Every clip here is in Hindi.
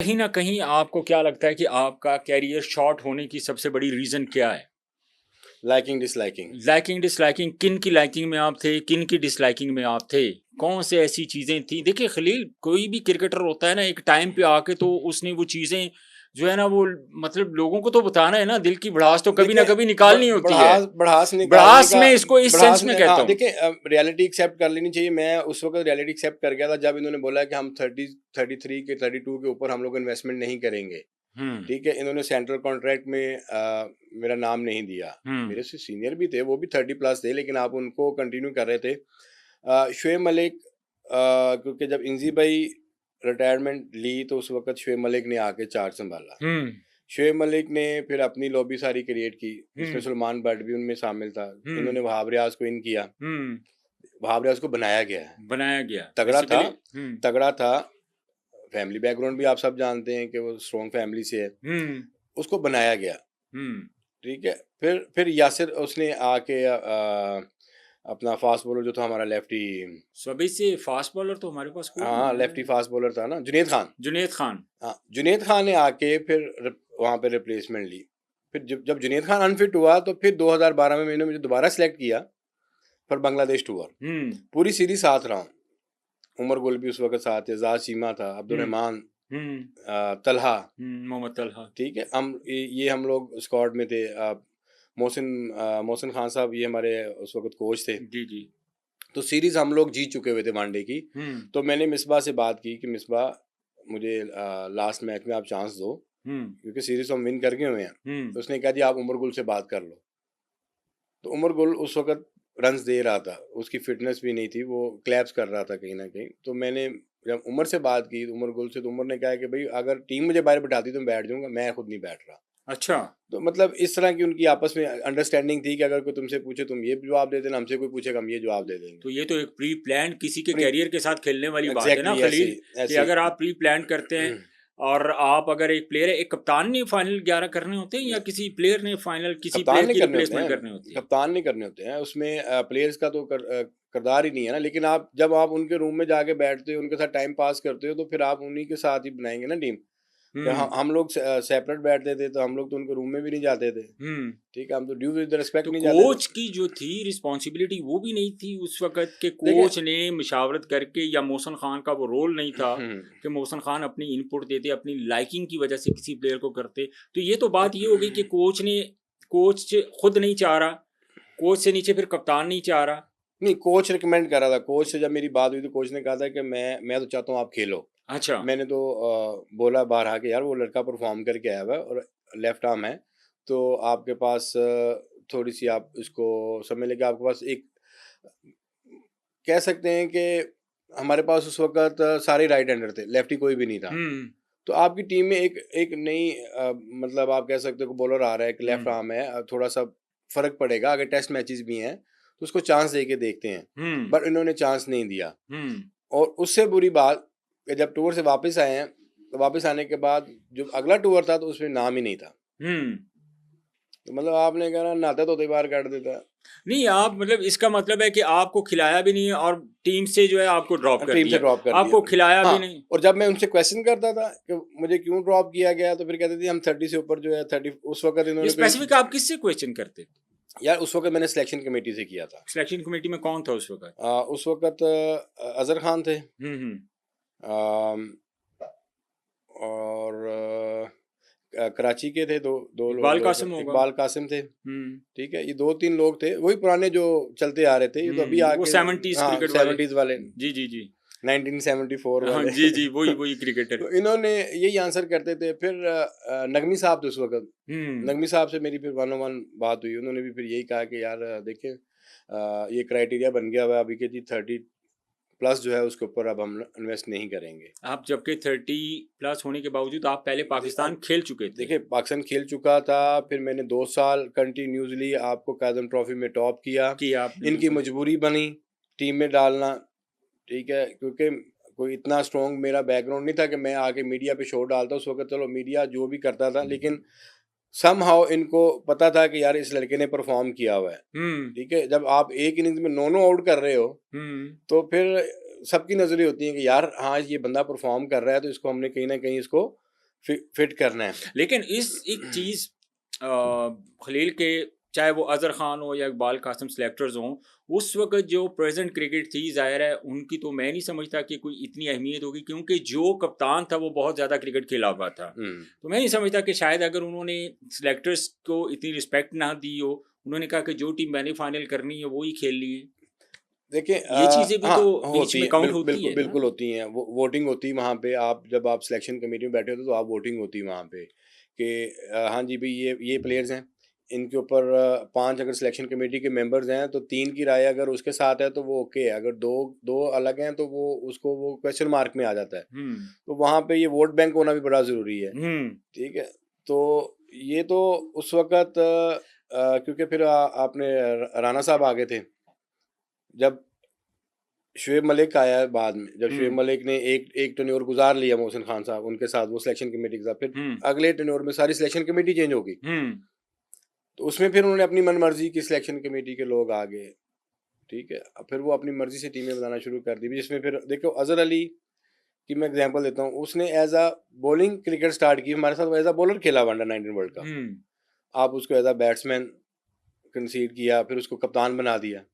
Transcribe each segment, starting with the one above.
कहीं न कहीं आपको क्या लगता है कि आपका करियर शॉर्ट होने की सबसे बड़ी रीज़न क्या है? Liking disliking. लाइकिंग, डिसलाइकिंग किन की लाइकिंग में आप थे? किन की डिसलाइकिंग में आप थे? कौन से ऐसी चीज़ें थी? देखिए खलील कोई भी क्रिकेटर होता है ना एक टाइम पे आके तो उसने वो चीज़ें जो है ना वो मतलब लोगों को तो बताना है ना, दिल की भड़ास तो कभी ना देखिए कभी निकालनी होती है। बढ़ास निकालने भड़ास का मैं इसको इस सेंस में कहता हूँ। देखिए रियलिटी एक्सेप्ट कर लेनी चाहिए। मैं उस वक़्त रियलिटी एक्सेप्ट कर गया था जब इन्होंने बोला कि हम 30 33 के 32 के ऊपर हम लोग इन्वेस्टमेंट नहीं करेंगे। हुँ, ठीक है? इन्होंने सेंट्रल कॉन्ट्रैक्ट में मेरा नाम नहीं दिया। हुँ, मेरे से सीनियर भी थे, वो भी 30 प्लस थे लेकिन आप उनको कंटिन्यू कर रहे थे। शोएब मलिक क्योंकि जब इंजी भाई रिटायरमेंट ली तो उस वक़्त शोएब मलिक ने आके चार्ज सँभाला। हुँ, शोएब मलिक ने फिर अपनी लॉबी सारी क्रिएट की, जिसमें हुँ, सुलेमान बट भी उनमें शामिल था। हुँ, इन्होंने वहाब रियाज को इन किया, हुँ, वहाब रियाज को बनाया गया है। बनाया गया। तगड़ा था, बेसिकली हुँ, तगड़ा था, फैमिली बैकग्राउंड भी आप सब जानते हैं कि वो स्ट्रॉन्ग फैमिली से है। हुँ, उसको बनाया गया, हुँ। ठीक है? फिर यासिर उसने आके अपना फास्ट बॉलर जो था हमारा लेफ्टी, सभी से फास्ट बॉलर तो हमारे पास कोई नहीं हाँ, है। लेफ्टी फास्ट बॉलर था ना, जुनैद खान। जुनैद खान। हाँ, जुनैद खान ने आके फिर वहाँ पे रिप्लेसमेंट ली। फिर जब जब जुनैद खान अनफिट हुआ तो फिर 2012 में मैंने मुझे दोबारा सेलेक्ट किया फॉर बांग्लादेश टूर। हुँ, पूरी सीरीज साथ रहा हूँ। उमर गुल भी उस वक्त साथ थे, जाद चीमा था, हुँ, अब्दुलरहमान, हुँ, तलहा, मोहम्मद तलहा। ठीक है। ये हम लोग स्क्वाड में थे। मोहसिन मोहसिन खान साहब ये हमारे उस वक्त कोच थे। जी, जी। तो सीरीज हम लोग जीत चुके हुए थे वनडे की। हुँ, तो मैंने मिसबा से बात की कि मिसबा मुझे लास्ट मैच में आप चांस दो, हुँ, क्योंकि सीरीज तो हम विन करके हुए हैं। हुँ, तो उसने कहा जी आप उमर गुल से बात कर लो। तो उमर गुल उस वक़्त रन्स दे रहा था, उसकी फ़िटनेस भी नहीं थी, वो क्लैप्स कर रहा था कहीं न कहीं। तो मैंने जब उमर से बात की, उमर गुल से, तो उमर ने कहा कि भई अगर टीम मुझे बाहर बिठाती तो मैं बैठ जाऊँगा, मैं खुद नहीं बैठ रहा। अच्छा। तो मतलब इस तरह की उनकी आपस में अंडरस्टैंडिंग थी कि अगर कोई तुमसे पूछे तुम ये जवाब दे देना, हमसे कोई पूछेगा हम ये जवाब दे देंगे। तो ये तो एक प्री प्लान्ड किसी के प्री करियर के साथ खेलने वाली बात है ना एग्ज़ैक्टली ऐसे खलील, ही, कि ऐसे अगर ही। आप प्री प्लान करते हैं और आप अगर एक प्लेयर है, एक कप्तान ने फाइनल 11 करने होते हैं या किसी प्लेयर ने फाइनल किसी कप्तान प्लेयर नहीं की करने होते रिप्लेसमेंट हैं, करनी होती है? कप्तान नहीं करने होते हैं, उसमें प्लेयर्स का तो किरदार ही नहीं है ना। लेकिन आप जब आप उनके रूम में जाके बैठते हो, उनके साथ टाइम पास करते हो, तो फिर आप उन्हीं के साथ ही बनाएँगे ना टीम। जब हुँ, हम लोग सेपरेट बैठते थे, तो हम लोग तो उनके रूम में भी नहीं जाते थे, हुँ। ठीक है? हम तो ड्यू विद रिस्पेक्ट तो नहीं जाते थे। कोच की जो थी रिस्पॉन्सिबिलिटी वो भी नहीं थी उस वक़्त के देखिए कोच ने मशावरत करके या मोहसिन खान का वो रोल नहीं था हुँ, कि मोहसिन खान अपनी इनपुट देते, अपनी लाइकिंग की वजह से किसी प्लेयर को करते। तो ये तो बात ये हो गई कि कोच खुद नहीं चाह रहा, कोच से नीचे फिर कप्तान नहीं चाह रहा। नहीं, कोच रिकमेंड कर रहा था। कोच से जब मेरी बात हुई, तो कोच ने कहा था कि मैं तो चाहता हूँ आप खेलो। अच्छा। मैंने तो बोला बारहा कि यार वो लड़का परफ़ॉर्म करके आया हुआ है और लेफ्ट आर्म है, तो आपके पास थोड़ी-सी आप इसको समझ लें कि आपके पास एक कह सकते हैं कि हमारे पास उस वक़्त सारे राइट हैंडर थे, लेफ्टी कोई भी नहीं था। हुँ, तो आपकी टीम में एक एक नई मतलब आप कह सकते हो कि बॉलर आ रहा है, एक हुँ, लेफ्ट आर्म है, थोड़ा-सा फ़र्क पड़ेगा अगर टेस्ट मैचेज़ भी हैं, तो उसको चांस दे के देखते हैं। हुँ, बट इन्होंने चांस नहीं दिया। हुँ, और उससे बुरी बात कि जब टूर से वापस आए हैं, तो वापस आने के बाद जो अगला टूर था, तो उसमें नाम ही नहीं था। हुँ। तो मतलब आपने कहा ना नहाते-धोते ही बाहर काट देता। नहीं, आप मतलब इसका मतलब है कि आपको खिलाया भी नहीं है और टीम से जो है आपको ड्रॉप कर टीम से दिया। ड्रॉप कर दिया। आपको खिलाया भी हाँ, नहीं। और जब मैं उनसे क्वेश्चन करता था कि मुझे क्यों ड्रॉप किया गया, तो फिर कहते थे हम 30 से ऊपर जो है 30 उस वक़्त ये इन्होंने फिर स्पेसिफिक आप किससे क्वेश्चन करते थे? यार उस वक़्त मैंने सिलेक्शन कमेटी से किया था। सिलेक्शन कमेटी में कौन था उस वक़्त? उस वक़्त अज़हर खान थे, हुँ, हुँ। अम, और कराची के थे 2 2 लोग, इकबाल 2 कासिम होगा। इकबाल कासिम थे, हुँ, ठीक है? ये 2-3 लोग थे, वही पुराने जो चलते आ रहे थे, ये तो अभी हुँ, वो आके 70s हाँ, क्रिकेट वाले। 70s वाले, जी, जी, जी। 1974 हाँ, वाले। जी, जी, वही क्रिकेटर। तो इन्होंने यही आंसर करते थे। फिर नगमी साहब थे उस वक़्त, हुँ, नगमी साहब से मेरी फिर वन ऑन वन बात हुई, उन्होंने भी फिर यही कहा कि यार देखिए ये क्राइटेरिया बन गया हुआ है अभी कि जी 30 प्लस जो है उसके ऊपर अब हम इन्वेस्ट नहीं करेंगे। आप जबकि 30 प्लस होने के बावजूद आप पहले पाकिस्तान अब खेल चुके थे। देखिए पाकिस्तान खेल चुका था, फिर मैंने 2 साल कंटिन्यूअसली आपको काज़म ट्रॉफ़ी में टॉप किया। किया आपने इनकी बिल्कुल। मजबूरी बनी टीम में डालना, ठीक है? क्योंकि कोई इतना स्ट्रॉन्ग मेरा बैकग्राउंड नहीं था कि मैं आके मीडिया पे शो डालता। उस वक़्त चलो मीडिया जो भी करता था, लेकिन समहाउ इनको पता था कि यार इस लड़के ने परफ़ॉर्म किया हुआ है, हुँ, ठीक है? जब आप एक इनिंग्स में 9-9 आउट कर रहे हो, हुँ, तो फिर सबकी नज़रें होती हैं कि यार हाँ, ये बंदा परफ़ॉर्म कर रहा है, तो इसको हमने कहीं न कहीं इसको फिट करना है। लेकिन इस एक चीज़ खलील के, चाहे वो अज़हर ख़ान हो या इकबाल कासिम सेलेक्टर्स हों, उस वक़्त जो प्रेज़ेंट क्रिकेट थी ज़ाहिर है उनकी तो मैं नहीं समझता कि कोई इतनी अहमियत होगी, क्योंकि जो कप्तान था वो बहुत ज़्यादा क्रिकेट खेला हुआ था। तो मैं नहीं समझता कि शायद अगर उन्होंने सेलेक्टर्स को इतनी रिस्पेक्ट ना दी हो, उन्होंने कहा कि जो टीम मैंने फाइनल करनी है वो ही खेलनी है। देखिए ये चीज़ें भी हाँ, तो बीच होती में हैं, काउंट होती बिल्कुल है ना? बिल्कुल होती हैं। वो वोटिंग होती है वहाँ पे, आप जब आप सिलेक्शन कमेटी में बैठे होते हो तो आप वोटिंग होती है वहाँ पे कि हाँ जी भई ये प्लेयर्स हैं, इनके ऊपर 5 अगर सिलेक्शन कमेटी के मेंबर्स हैं तो 3 की राय अगर उसके साथ है तो वो ओके है, अगर 2 अलग हैं तो वो क्वेश्चन मार्क में आ जाता है। हुँ, तो वहाँ पे ये वोट बैंक होना भी बड़ा ज़रूरी है, हुँ, ठीक है? तो ये तो उस वक़्त क्योंकि फिर आपने राणा साहब आ गए थे। जब शुएब मलिक आया बाद में, जब शुएब हुँ, मलिक ने एक एक टेन्योर गुज़ार लिया मोहसिन खान साहब उनके साथ, वो सिलेक्शन कमेटी के साथ, फिर हुँ, अगले टेन्योर में सारी सिलेक्शन कमेटी चेंज हो गई। हुँ, तो उसमें फिर उन्होंने अपनी मनमर्ज़ी की सिलेक्शन कमेटी के लोग आ गए, ठीक है? अब फिर वो अपनी मर्ज़ी से टीमें बनाना शुरू कर दी, जिसमें फिर देखो अज़हर अली की मैं एग्ज़ाम्पल देता हूँ, उसने as a bowling cricket start की, हमारे साथ वो एज़ अ बॉलर खेला हुआ अंडर-19 वर्ल्ड कप। हुँ। आप उसको एज़ अ बैट्समैन कंसीडर किया, फिर उसको कप्तान बना दिया।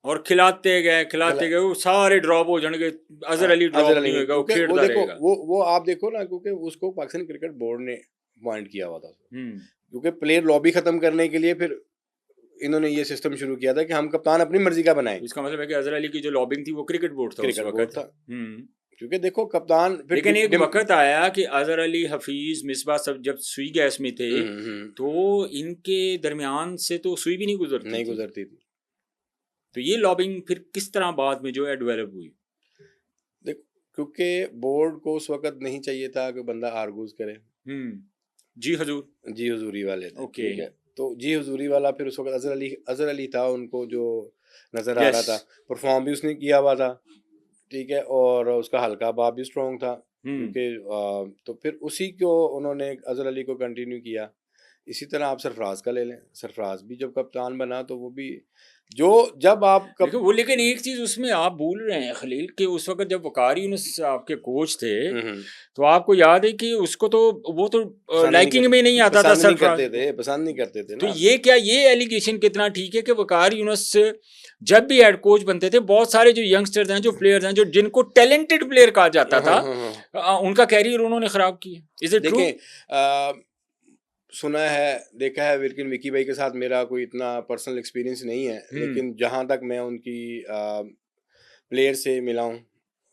और खेला खिलाते गए, वो सारे ड्रॉप हो जाएंगे, अजहर अली अज़हर ड्रॉप अली नहीं ने, होगा, वो क्योंकि वो खेलता देखो रहेगा। वो आप देखो ना, क्योंकि उसको पाकिस्तान क्रिकेट बोर्ड ने अपॉइंट किया हुआ था। हम्म। क्योंकि प्लेयर लॉबी खत्म करने के लिए फिर इन्होंने ये सिस्टम शुरू किया था कि हम कप्तान अपनी मर्जी का बनाएं। तो इसका मतलब है कि अजहर अली की जो लॉबिंग थी वो क्रिकेट बोर्ड था उस क्रिकेट बोर्ड वक्त। था, हम्म। क्योंकि देखो कप्तान फिर लेकिन एक वक्त आया कि अजहर अली, हफीज, मिसबा सब जब सुई गैस में थे, तो इनके दरमियान से तो सुई भी नहीं गुजरती नहीं थी। गुजरती थी। तो ये लॉबिंग फिर किस तरह बाद में जो है डेवलप हुई? देख, क्योंकि बोर्ड को उस वक्त नहीं चाहिए था कि बंदा आर्गूज करे। हम्म। जी हजूर। जी हुजूरी वाले थे, ओके। ठीक है? तो जी हुजूरी वाला फिर उस वक्त अजहर अली था, उनको जो नजर आ यस। रहा था, परफॉर्म भी उसने किया हुआ था, ठीक है? और उसका हल्का बाप भी स्ट्रॉन्ग था, हम्म। क्योंकि तो फिर उसी को उन्होंने अजहर अली को कंटिन्यू किया। इसी तरह आप सरफराज का ले लें, सरफराज भी जब कप्तान बना तो वो भी जो जब आप कप देखो वो, लेकिन एक चीज उसमें आप भूल रहे हैं खलील, कि उस वक्त जब वकार यूनुस आपके कोच थे, हम्म, तो आपको याद है कि उसको तो, वो तो पसंद नहीं लाइकिंग करते, में नहीं आता था सरफराज को। पसंद नहीं करते थे तो ना। ये क्या, ये एलिगेशन कितना ठीक है कि वकार यूनुस जब भी हेड कोच बनते थे, बहुत सारे जो यंगस्टर्स हैं, जो प्लेयर्स हैं, जो जिनको टैलेंटेड प्लेयर कहा जाता था, हाँ। उनका कैरियर उन्होंने खराब किया। Is it true? देखें सुना है, देखा है, लेकिन विकी भाई के साथ मेरा कोई इतना पर्सनल एक्सपीरियंस नहीं है, हम्म। लेकिन जहाँ तक मैं उनकी प्लेयर से मिला हूँ,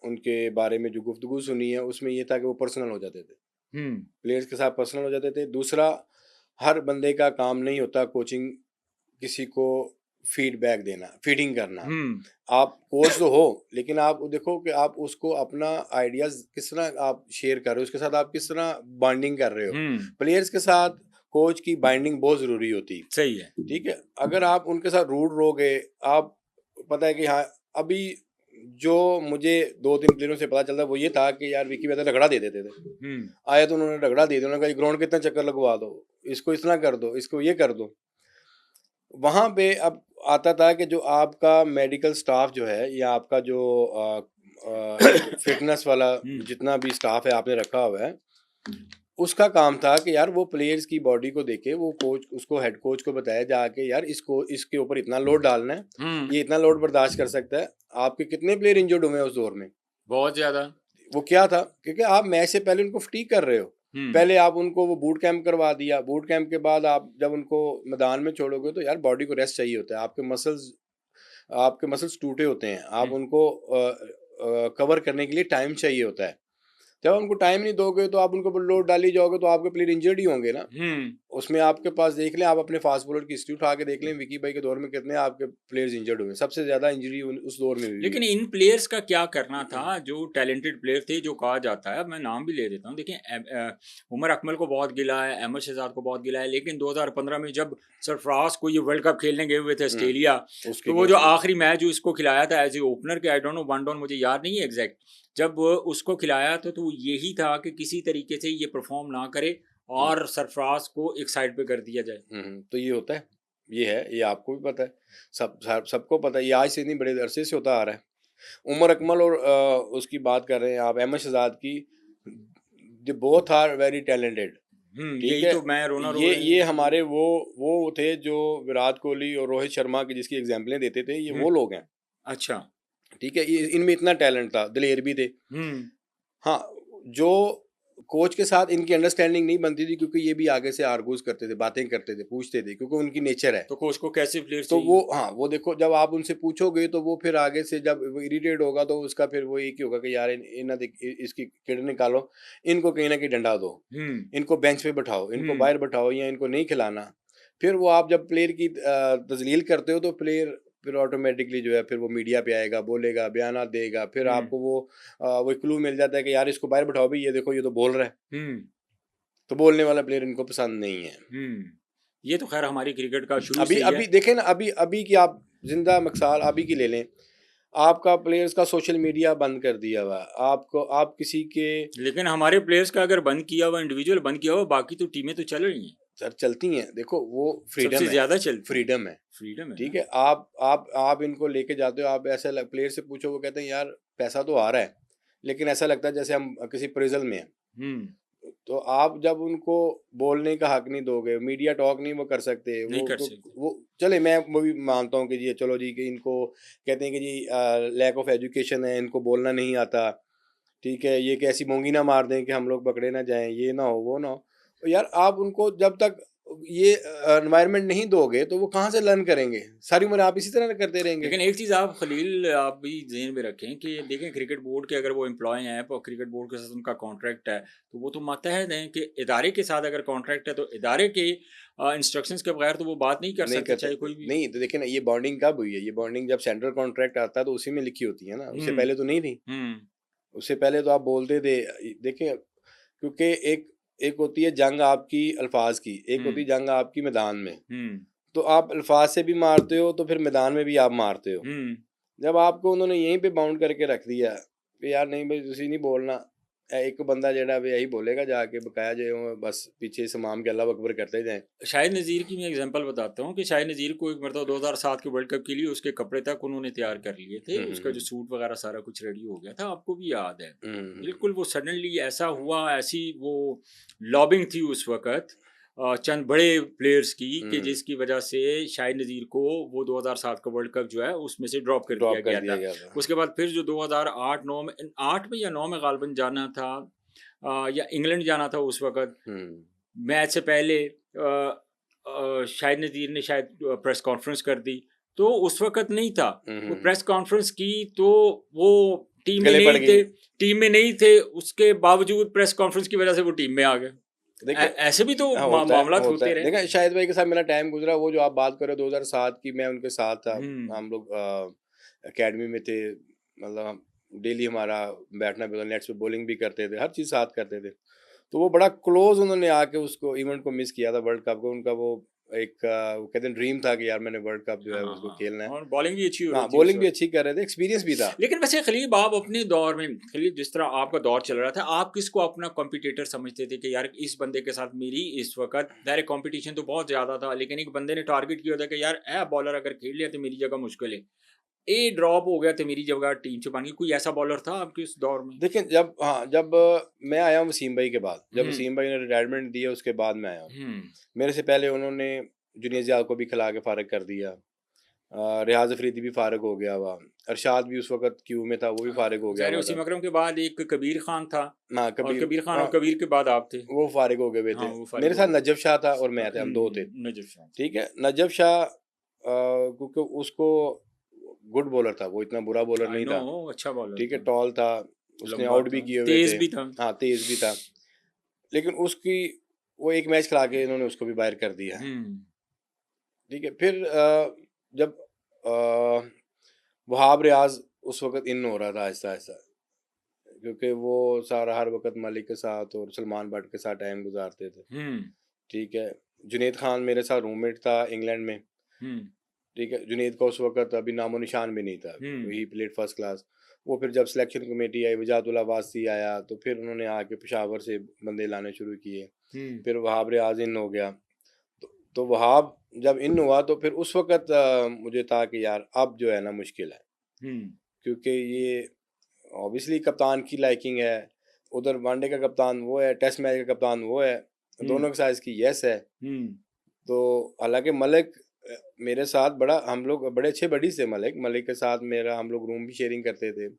उनके बारे में जो गुफ्तगू सुनी है उसमें ये था कि वो पर्सनल हो जाते थे, हम्म। प्लेयर्स के साथ पर्सनल हो जाते थे। दूसरा, हर बंदे का काम नहीं होता कोचिंग, किसी को फीडबैक देना, फीडिंग करना। हम्म। आप कोच तो हो, लेकिन आप देखो कि आप उसको अपना आइडियाज किस तरह आप शेयर कर रहे हो, उसके साथ आप किस तरह बॉन्डिंग कर रहे हो। हम्म। प्लेयर्स के साथ कोच की बाइंडिंग बहुत ज़रूरी होती है, सही है। ठीक है? अगर आप उनके साथ रूड रहोगे, आप पता है कि हाँ, अभी जो मुझे 2-3 प्लेयरों से पता चलता वो ये था कि यार विकी भाई तो रगड़ा दे देते थे। हम्म। आया तो उन्होंने रगड़ा दे दिया, उन्होंने कहा ग्राउंड कितना चक्कर लगवा दो, इसको इतना कर दो, इसको ये कर दो। वहाँ पे अब आता था कि जो आपका मेडिकल स्टाफ जो है, या आपका जो फिटनेस वाला हम्म। जितना भी स्टाफ है आपने रखा हुआ है, उसका काम था कि यार वो प्लेयर्स की बॉडी को देखे, वो कोच उसको हेड कोच को बताया जाके यार इसको इसके ऊपर इतना लोड डालना है, हम्म। ये इतना लोड बर्दाश्त कर सकता है। आपके कितने प्लेयर इंजर्ड हुए हैं उस दौर में? बहुत ज्यादा। वो क्या था, क्योंकि आप मैच से पहले उनको फटीग कर रहे हो। हम्म। पहले आप उनको वो बूट कैंप करवा दिया, बूट कैंप के बाद आप जब उनको मैदान में छोड़ोगे तो यार बॉडी को रेस्ट चाहिए होता है, आपके मसल्स टूटे होते हैं, आप हम्म। उनको कवर करने के लिए टाइम चाहिए होता है। जब उनको टाइम नहीं दोगे तो आप उनको लोड डाली जाओगे तो आपके प्लेयर इंजर्ड ही होंगे ना। हम्म। उसमें आपके पास देख लें, आप अपने फास्ट बॉलर की हिस्ट्री उठा के देख लें, विकी भाई के दौर में कितने आपके प्लेयर्स इंजर्ड हुए, सबसे ज्यादा इंजरी उस दौर में हुई लेकिन है। इन प्लेयर्स का क्या करना था जो टैलेंटेड प्लेयर थे, जो कहा जाता है, मैं नाम भी ले देता हूँ, देखिए उमर अकमल को बहुत गिला है, अहमद शहजाद को बहुत गिला है, लेकिन 2015 में जब सरफराज को ये वर्ल्ड कप खेलने गए हुए थे ऑस्ट्रेलिया, उसके तो वो जो अगेंस्ट आखिरी मैच जो इसको खिलाया था एज ए ओपनर के, I don't know, one down, मुझे याद नहीं है एग्जैक्ट, जब उसको खिलाया तो यही था कि किसी तरीके से ये परफॉर्म ना करे और सरफराज को एक साइड पे कर दिया जाए। तो ये होता है, ये है, ये आपको भी पता है, सबको पता है, ये आज से नहीं बड़े अरसे से होता आ रहा है। उमर अकमल और उसकी बात कर रहे हैं आप, अहमद शहजाद की, they both are very talented. ठीक यही है, तो मैं रोना रो ये रहे ये हैं। हमारे वो थे जो विराट कोहली और रोहित शर्मा की जिसकी एग्जाम्पलें देते थे, ये हुँ, वो लोग हैं। अच्छा। ठीक है, ये इनमें इतना टैलेंट था, दिलेर भी थे। हुँ, हाँ, जो कोच के साथ इनकी अंडरस्टैंडिंग नहीं बनती थी, क्योंकि ये भी आगे से आर्गूज करते थे, बातें करते थे, पूछते थे, क्योंकि उनकी नेचर है। तो कोच को कैसे प्लेयर तो वो, चाहिए? हाँ, वो देखो, जब आप उनसे पूछोगे तो वो फिर आगे से जब वो इरिटेट होगा तो उसका फिर वो एक ही होगा कि यार इसकी किड निकालो, इनको कहीं ना कहीं डंडा दो, हुँ, इनको बेंच पे बैठाओ, इनको हुँ, बाहर बैठाओ, या इनको नहीं खिलाना। फिर वो आप जब प्लेयर की तजलील करते हो तो प्लेयर फिर ऑटोमेटिकली जो है फिर वो मीडिया पे आएगा, बोलेगा, बयान देगा, फिर हुँ, आपको वो क्लू मिल जाता है कि यार इसको बाहर बैठाओ भी, ये देखो ये तो बोल रहा है। हुँ, तो बोलने वाला प्लेयर इनको पसंद नहीं है। हुँ। ये तो ख़ैर हमारी क्रिकेट का शुरू अभी से ही है। अभी देखें ना, अभी अभी की आप जिंदा मिसाल अभी की ले लें। आपका प्लेयर्स का सोशल मीडिया बंद कर दिया हुआ है। आपको आप किसी के लेकिन हमारे प्लेयर्स का अगर बंद किया हुआ, इंडिविजुअल बंद किया हुआ, बाकी तो टीमें तो चल रही हैं। सर चलती हैं, देखो वो सबसे फ्रीडम है, ज़्यादा चलती हैं। फ्रीडम है। फ्रीडम है ठीक ना। है, आप इनको लेके जाते हो, आप ऐसे प्लेयर से पूछो, वो कहते हैं यार पैसा तो आ रहा है, लेकिन ऐसा लगता है जैसे हम किसी प्रिजन में हैं। हुँ, तो आप जब उनको बोलने का हक नहीं दोगे, मीडिया टॉक नहीं वो कर सकते, नहीं कर सकते। वो चले, मैं वो भी मानता हूँ कि जी चलो जी कि इनको कहते हैं कि जी लैक ऑफ एजुकेशन है, इनको बोलना नहीं आता। ठीक है, ये कि ऐसी मोंगी ना मार दें कि हम लोग पकड़े ना जाएं, ये ना हो वो ना हो। तो यार आप उनको जब तक ये एनवायरनमेंट नहीं दोगे तो वो कहाँ से लर्न करेंगे? सारी उम्र आप इसी तरह करते रहेंगे। लेकिन एक चीज़ आप खलील आप भी ज़हन में रखें कि देखें क्रिकेट बोर्ड के अगर वो एम्प्लॉय हैं और क्रिकेट बोर्ड के साथ उनका कॉन्ट्रैक्ट है, तो वो तो मातहत हैं कि इदारे के साथ अगर कॉन्ट्रैक्ट है तो इदारे के इंस्ट्रक्शंस के बगैर तो वो बात नहीं कर नहीं सकते, कर चाहे सकते। कोई भी। नहीं तो देखिए ना, ये बॉन्डिंग कब हुई है? ये बॉन्डिंग जब सेंट्रल कॉन्ट्रैक्ट आता है तो उसी में लिखी होती है ना, उससे हुँ, पहले तो नहीं थी। हुँ, उससे पहले तो आप बोलते थे, देखिए, क्योंकि एक एक होती है जंग आपकी अल्फाज की, एक हुँ, होती है जंग आपकी मैदान में। हुँ, तो आप अल्फाज से भी मारते हो तो फिर मैदान में भी आप मारते हो। हुँ। जब आपको उन्होंने यहीं पे बाउंड करके रख दिया कि यार नहीं भाई तुसी नहीं बोलना, एक बंदा जेड़ा वे यही बोलेगा जाके, बकाया जो बस पीछे इमाम के अल्लाह अकबर करते जाएं। शाहिद नज़ीर की मैं एग्जांपल बताता हूँ कि शाहिद नज़ीर को एक मरतबा 2007 के वर्ल्ड कप के लिए उसके कपड़े तक उन्होंने तैयार कर लिए थे, उसका जो हम्म। सूट वगैरह सारा कुछ रेडी हो गया था, आपको भी याद है। हम्म। बिल्कुल वो सडनली ऐसा हुआ, ऐसी वो लॉबिंग थी उस वक़्त चंद बड़े प्लेयर्स की कि हम्म। जिसकी वजह से शाहिद नज़ीर को वो 2007 का वर्ल्ड कप जो है उसमें से ड्रॉप कर दिया ड्रॉप कर गया दिया था। गया था। उसके बाद फिर जो 2008-9 में 8 में या 9 में ग़ालिबन जाना था या इंग्लैंड जाना था उस वक़्त हम्म। मैच से पहले शाहिद नज़ीर ने शायद प्रेस कॉन्फ्रेंस कर दी, तो उस वक़्त नहीं था। वो हम्म। प्रेस कॉन्फ्रेंस की तो वो टीम में गले पड़ नहीं गई। थे, उसके बावजूद प्रेस कॉन्फ्रेंस की वज़ह से वो टीम में आ गए। देखिए, ऐसे भी तो हाँ, होता है, मामलात होता होते है। रहे। देखिए, शाहिद भाई के साथ मेरा टाइम गुज़रा, वो जो आप बात कर रहे हो 2007 की, मैं उनके साथ था। हुँ, हम लोग अकेडमी में थे, मतलब हम डेली हमारा बैठना भी होता, नेट्स पे बॉलिंग भी करते थे, हर चीज़ साथ करते थे। तो वो बड़ा क्लोज़ उन्होंने आके उसको इवेंट को मिस किया था, वर्ल्ड कप को। उनका वो एक वो कहते हैं ड्रीम था कि यार मैंने वर्ल्ड कप जो हाँ, है उसको हाँ खेलना है। और बॉलिंग भी अच्छी हो रही हाँ, थी उस बॉलिंग भी वक़्त। अच्छी कर रहे थे, एक्सपीरियंस भी था। लेकिन वैसे खलील आप अपने दौर में खलील जिस तरह आपका दौर चल रहा था, आप किसको अपना कॉम्पिटिटर समझते थे कि यार इस बंदे के साथ मेरी इस वक़्त डायरेक्ट कॉम्पिटिशन तो बहुत ज़्यादा था, लेकिन एक बंदे ने टारगेट किया था कि यार ए बॉलर अगर खेल लिया तो मेरी जगह मुश्किल है। ए ड्रॉप हो गया तो मेरी जगह टीम से बन गई। कोई ऐसा बॉलर था आपके उस दौर में? देखिए, जब मैं आया हूँ वसीम भाई के बाद, जब हुँ, वसीम भाई ने रिटायरमेंट दी है उसके बाद मैं आया हूँ। हुँ, मेरे से पहले उन्होंने जुनेद ज़िया को भी खिला के फ़ारिग कर दिया। रियाज़ अफ़रीदी भी फ़ारिग हो गया हुआ। अरशाद भी उस वक़्त क्यू में था, वो भी फ़ारिग हो गया ज़ाहिर है हुआ वसीम था। अकरम के बाद एक कबीर खान था हाँ, और कबीर, कबीर खान और हाँ, कबीर के बाद आप थे। वो फ़ारिग हो गए हुए हाँ, थे। वो फारिग मेरे हो साथ गए थे। नजफ़ शाह था और मैं थे, हम 2 थे। नजफ़ शाह। ठीक है? नजफ़ शाह क्योंकि उसको गुड बॉलर था, वो इतना बुरा बॉलर आई नहीं नो था। अच्छा बॉलर ठीक है? था, टॉल था, उसने लंबा आउट भी था, किए हुए थे। तेज़ भी था। हाँ, तेज़ भी था। लेकिन उसकी वो एक मैच खिला के इन्होंने उसको भी बाहर कर दिया। हुँ, ठीक है? फिर जब वहाब रियाज़ उस वक़्त इन हो रहा था आहिस्ता-आहिस्ता, क्योंकि वो सारा हर वक़्त मलिक के साथ और सलमान भट्ट के साथ टाइम गुज़ारते थे। हुँ, ठीक है? जुनैद खान मेरे साथ रूममेट था इंग्लैंड में। हुँ, ठीक है? जुनैद का उस वक़्त अभी नामो-निशान भी नहीं था। हुँ, ही प्लेड फर्स्ट क्लास। वो फिर जब सिलेक्शन कमेटी आई, वजाहतुल्लाह वासी आया, तो फिर उन्होंने आके पेशावर से बंदे लाने शुरू किए। हुँ, फिर वहाब रियाज़ इन हो गया। तो वहाब जब इन हुआ तो फिर उस वक़्त मुझे था कि यार अब जो है ना मुश्किल है। हुँ, क्योंकि ये ऑब्वियसली कप्तान की लाइकिंग है, उधर वनडे का कप्तान वो है, टेस्ट मैच का कप्तान वो है, दोनों के साथ इसकी यस है। तो हालांकि मलिक मेरे साथ बड़ा, हम लोग बड़े अच्छे बडीज थे। मलिक के साथ मेरा, हम लोग रूम भी शेयरिंग करते थे,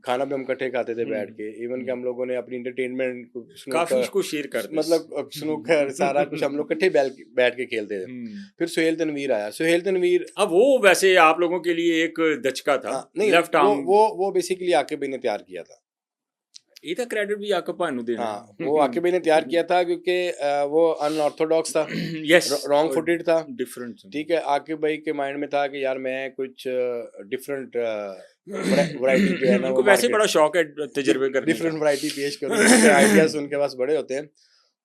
खाना भी हम इकट्ठे खाते थे बैठ के। इवन कि हम लोगों ने अपनी इंटरटेनमेंट काफी इसको शेयर करते, मतलब स्नूकर सारा कुछ हम लोग इकट्ठे बैठ के खेलते थे। फिर सुहेल तनवीर आया। सुहेल तनवीर अब वो वैसे आप लोगों के लिए एक दचका था। नहीं, लेफ्ट आर्म वो बेसिकली आकिब भाई ने तैयार किया था। ਇਹਦਾ क्रेडिट भी आकिब भाई ਨੂੰ देना। हाँ, वो आकिब भाई ने तैयार किया था क्योंकि वो अनऑर्थोडॉक्स था, यस, रॉन्ग फुटेड था, डिफरेंट। ठीक है। आकिब भाई के माइंड में था कि यार मैं कुछ डिफरेंट वैरायटी जो है ना, उनको वैसे बड़ा शौक है तजुर्बे करने का, डिफरेंट वैरायटी पेश करूं, आइडियाज उनके पास बड़े होते हैं।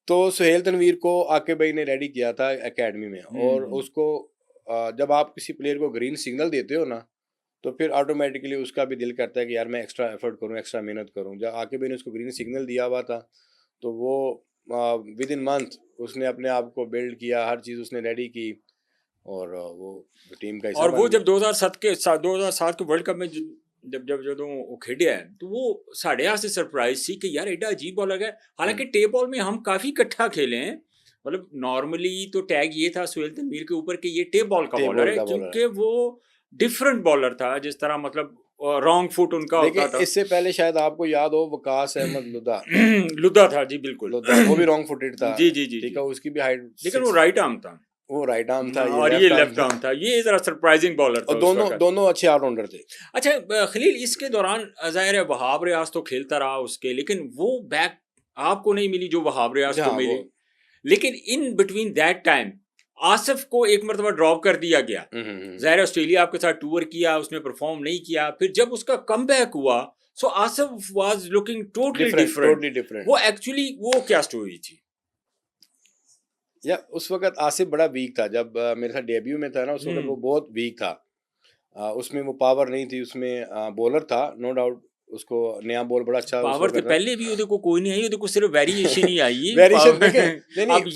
तो सुहेल तनवीर को आकिब भाई ने रेडी किया था एकेडमी में, और उसको जब आप किसी प्लेयर को ग्रीन सिग्नल देते हो ना, तो फिर ऑटोमेटिकली उसका भी दिल करता है कि यार मैं एक्स्ट्रा एफर्ट करूं, एक्स्ट्रा मेहनत करूं। जब आकिब भाई ने उसको ग्रीन सिग्नल दिया हुआ था, तो वो विद इन मंथ उसने अपने आप को बिल्ड किया, हर चीज़ उसने रेडी की, और वो टीम का हिस्सा और बन वो गया। जब 2007 के वर्ल्ड कप में ਜਦੋਂ ਉਹ ਖੇਡਿਆ तो वो साढ़े वास्ते सरप्राइज सी कि यार एडा अजीब बॉलर है। हालांकि टेप बॉल में हम काफी इकट्ठा खेले हैं, मतलब नॉर्मली तो टैग ये था सुहेल तनवीर के ऊपर कि ये टेप बॉल का बॉलर है, क्योंकि वो डिफरेंट बॉलर था। जिस तरह मतलब रॉन्ग फुट उनका होता था। इससे पहले शायद आपको याद हो वकास अहमद लुदा लुदा था जी, बिल्कुल, वो भी रॉन्ग फुटेड था। जी जी जी, ठीक है, उसकी भी हाइट, लेकिन वो राइट आर्म था, वो राइट आर्म था, और ये लेफ्ट आर्म था। ये जरा सरप्राइजिंग बॉलर था, और दोनों अच्छे ऑलराउंडर थे। अच्छा खलील, इसके दौरान जाहिर है वहाब रियाज तो खेलता रहा उसके, लेकिन वो बैक आपको नहीं मिली जो वहाब रियाज को मिली। लेकिन in between that time Asif को एक मरतबा ड्रॉप कर दिया गया। जाहिर ऑस्ट्रेलिया आपके साथ टूर किया, उसने परफॉर्म नहीं किया। फिर जब उसका कमबैक हुआ, so Asif was looking totally different. वो एक्चुअली वो क्या स्टोरी थी? या उस वक्त आसिफ बड़ा वीक था। जब मेरे साथ डेब्यू में था ना, उस वक्त वो बहुत वीक था। उसमें वो पावर नहीं थी, उसमें बॉलर था नो डाउट, उसको नया बॉल बड़ा अच्छा पावर तो पहले भी ਉਹਦੇ को कोई नहीं आई, ਉਹਦੇ को सिर्फ वेरिएशन ही आई है। वेरिएशन देखें, नहीं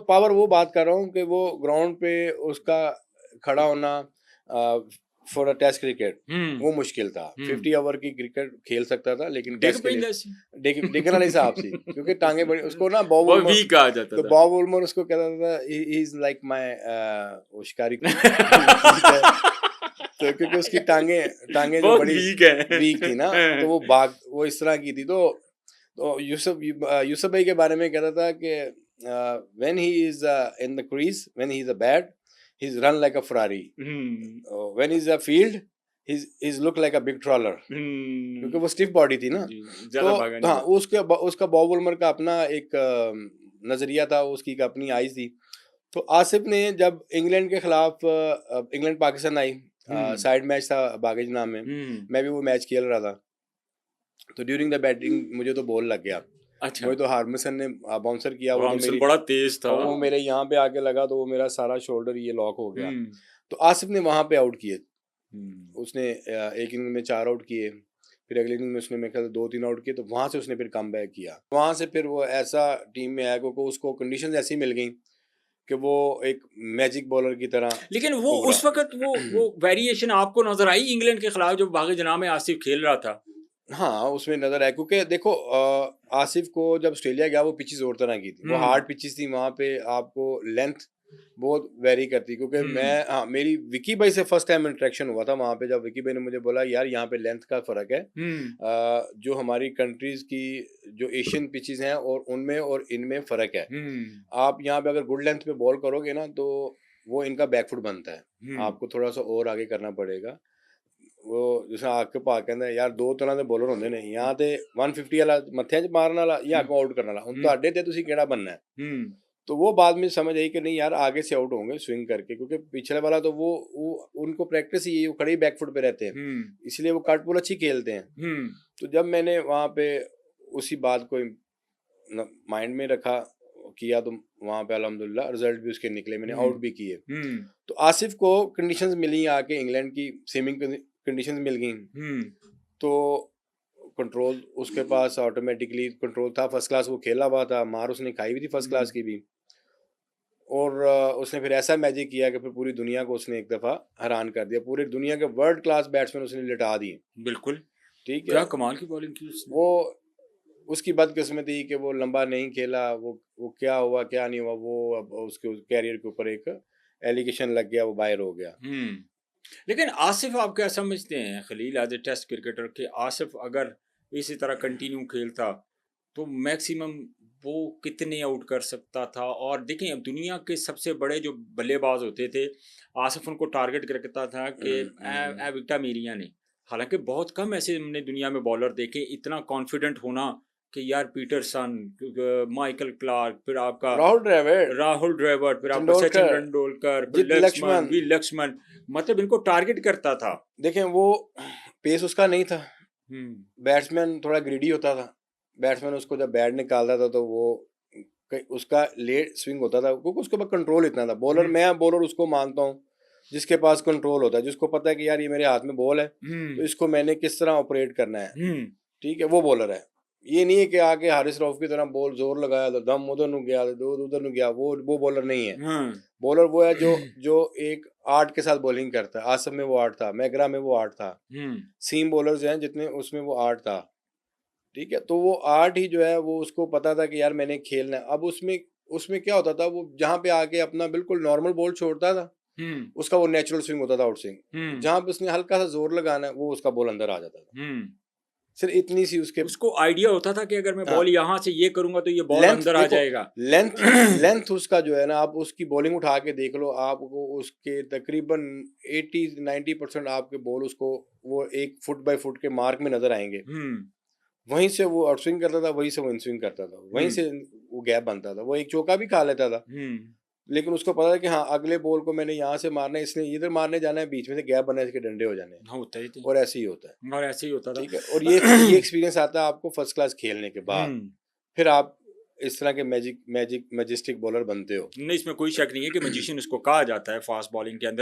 पावर वो बात कर रहा हूँ कि वो ग्राउंड पे उसका खड़ा होना फॉर अ टेस्ट क्रिकेट वो मुश्किल था। 50 ओवर की क्रिकेट खेल सकता था, लेकिन टेस्ट के लिए डिगना नहीं साहब सी, क्योंकि टांगे बड़ी उसको ना बॉब वीक आ जाता था। तो बॉब वुलमर उसको कहता था ही इज लाइक माय शिकारी, तो क्योंकि उसकी टांगे जो बड़ी वीक थी ना, तो वो इस तरह की थी। तो यूसुफ भाई के बारे में कहता था कि when he is in the crease, when he is a bat, he's run like a Ferrari. When he's a field, he's look like a big trawler. क्योंकि वो stiff body थी ना, तो हाँ, उसका बॉब वुलमर का अपना एक नजरिया था, उसकी अपनी आइज थी। तो आसिफ ने जब इंग्लैंड के खिलाफ इंग्लैंड पाकिस्तान आई, साइड मैच था बागेज नाम में, मैं भी वो मैच खेल रहा था। तो ड्यूरिंग द बैटिंग मुझे तो बॉल लग गया। अच्छा, वो तो हार्मिसन ने बाउंसर किया, वो तो बड़ा तेज था, वो मेरे यहाँ पे आके लगा, तो वो मेरा सारा शोल्डर ये लॉक हो गया। तो आसिफ ने वहां पे आउट किए, उसने एक इनिंग में 4 आउट किए, फिर अगले इनिंग में उसने मेरे ख्याल 2-3 आउट किए। तो वहां से उसने फिर कम बैक किया, वहां से फिर वो ऐसा टीम में आया क्योंकि उसको कंडीशंस ऐसी मिल गई कि वो एक मैजिक बॉलर की तरह। लेकिन वो उस वक्त वो वेरिएशन आपको नजर आई इंग्लैंड के खिलाफ जब बाग़ जनाह में आसिफ खेल रहा था? हाँ, उसमें नजर आया, क्योंकि देखो आसिफ को जब ऑस्ट्रेलिया गया वो पिचेस और तरह की थी, वो हार्ड पिचेस थी, वहाँ पे आपको लेंथ बहुत वेरी करती। क्योंकि मैं मेरी विकी भाई से फर्स्ट टाइम इंटरेक्शन हुआ था वहाँ पे, जब विकी भाई ने मुझे बोला यार यहाँ पे लेंथ का फर्क है, जो हमारी कंट्रीज की जो एशियन पिचेस हैं और उनमें और इनमें फर्क है। आप यहाँ पे अगर गुड लेंथ पे बॉल करोगे ना, तो वो इनका बैकफुट बनता है, आपको थोड़ा सा और आगे करना पड़ेगा। वो जिस आके पा कहंदा यार 2 तरह ਦੇ ਬੋਲਰ ਹੁੰਦੇ ਨੇ, ਜਾਂ ਤੇ 150 ਵਾਲਾ ਮੱਥੇ 'ਚ ਮਾਰਨ ਵਾਲਾ ਜਾਂ ਅੱਗੋਂ ਆਊਟ ਕਰਨ ਵਾਲਾ, ਹੁਣ ਤੁਹਾਡੇ ਤੇ ਤੁਸੀਂ ਕਿਹੜਾ बनना है। तो वो बाद में समझ आई कि नहीं यार आगे से आउट होंगे स्विंग करके, क्योंकि पिछले वाला तो वो उनको प्रैक्टिस ही वो खड़े ही बैकफुट पे रहते हैं, इसलिए वो कट बॉल अच्छी खेलते हैं। तो जब मैंने वहाँ पे उसी बात को माइंड में रखा किया, तो वहाँ पे अल्हम्दुलिल्लाह रिजल्ट भी उसके निकले, मैंने आउट भी किए। तो आसिफ को कंडीशंस मिली आके, इंग्लैंड की स्विमिंग कंडीशंस मिल गई, तो कंट्रोल उसके पास ऑटोमेटिकली कंट्रोल था, फर्स्ट क्लास वो खेला हुआ था, मार उसने खाई हुई थी फर्स्ट क्लास की भी। और उसने फिर ऐसा मैजिक किया कि फिर पूरी दुनिया को उसने एक दफ़ा हैरान कर दिया, पूरी दुनिया के वर्ल्ड क्लास बैट्समैन उसने लिटा दिए। बिल्कुल, ठीक है, क्या कमाल की बॉलिंग की उसने। वो उसकी बदकिस्मती कि वो लंबा नहीं खेला, वो क्या हुआ क्या नहीं हुआ, वो अब उसके कैरियर के ऊपर एक एलिगेशन लग गया, वो बाहर हो गया। लेकिन आसिफ आप क्या समझते हैं Khalil as a test cricketer कि आसिफ अगर इसी तरह कंटिन्यू खेलता तो मैक्सिमम वो कितने आउट कर सकता था? और देखें अब दुनिया के सबसे बड़े जो बल्लेबाज होते थे आसिफ उनको टारगेट करता था कि विक्टर मीरिया ने। हालांकि बहुत कम ऐसे हमने दुनिया में बॉलर देखे इतना कॉन्फिडेंट होना कि यार पीटरसन, माइकल क्लार्क, फिर आपका राहुल द्रविड़, फिर आपका सचिन तेंदुलकर, तेंदुलकर, फिर जित लक्ष्मण। वी लक्ष्मण, मतलब इनको टारगेट करता था। देखें वो पेस उसका नहीं था, हम्म बैट्समैन थोड़ा ग्रीडी होता था, बैट्समैन उसको जब बैट निकालता था तो वो उसका लेट स्विंग होता था क्योंकि उसके पास कंट्रोल इतना था। बॉलर, मैं बॉलर उसको मानता हूँ जिसके पास कंट्रोल होता है, जिसको पता है कि यार ये मेरे हाथ में बॉल है तो इसको मैंने किस तरह ऑपरेट करना है, ठीक है, वो बॉलर है। ये नहीं है कि आके हारिस रऊफ की तरह बॉल जोर लगाया तो दम उधर नु गया तो उधर नु गया, वो बॉलर नहीं है। बॉलर वो है जो एक आर्ट के साथ बॉलिंग करता है। आसम में वो आर्ट था, मैगरा में वो आर्ट था, सीम बॉलर्स हैं जितने उसमें वो आर्ट था, ठीक है। तो वो आर्ट ही जो है वो उसको पता था कि यार मैंने खेलना है। अब उसमें क्या होता था, वो जहाँ पे आके अपना बिल्कुल नॉर्मल बॉल छोड़ता था उसका वो नेचुरल स्विंग होता था, आउट स्विंग। जहाँ पे उसने हल्का सा जोर लगाना है वो उसका बॉल अंदर आ जाता था। सिर्फ इतनी सी उसको आइडिया होता था कि अगर मैं बॉल यहाँ से ये करूंगा तो ये बॉल अंदर आ जाएगा। लेंथ उसका जो है ना, आप उसकी बॉलिंग उठा के देख लो, आपको उसके तकरीबन 80-90% आपके बॉल उसको वो 1 फुट बाय फुट के मार्क में नजर आएंगे। वहीं से वो आउट स्विंग करता था, वहीं से वो इन स्विंग करता था, वहीं से वो गैप बनता था, वो एक चौका भी खा लेता था। लेकिन उसको पता था कि हाँ अगले बॉल को मैंने यहाँ से मारना है, इसने इधर मारने जाना है, बीच में से गैप बना है, इसके डंडे हो जाने हैं। होता ही थी। और ऐसे ही होता है, और ऐसे ही होता था, ठीक है। और ये एक्सपीरियंस आता है आपको फर्स्ट क्लास खेलने के बाद, फिर आप इस तरह के मैजिस्टिक बॉलर बनते हो। नहीं, इसमें कोई शक नहीं है कि मैजिशियन उसको कहा जाता है फास्ट बॉलिंग के अंदर।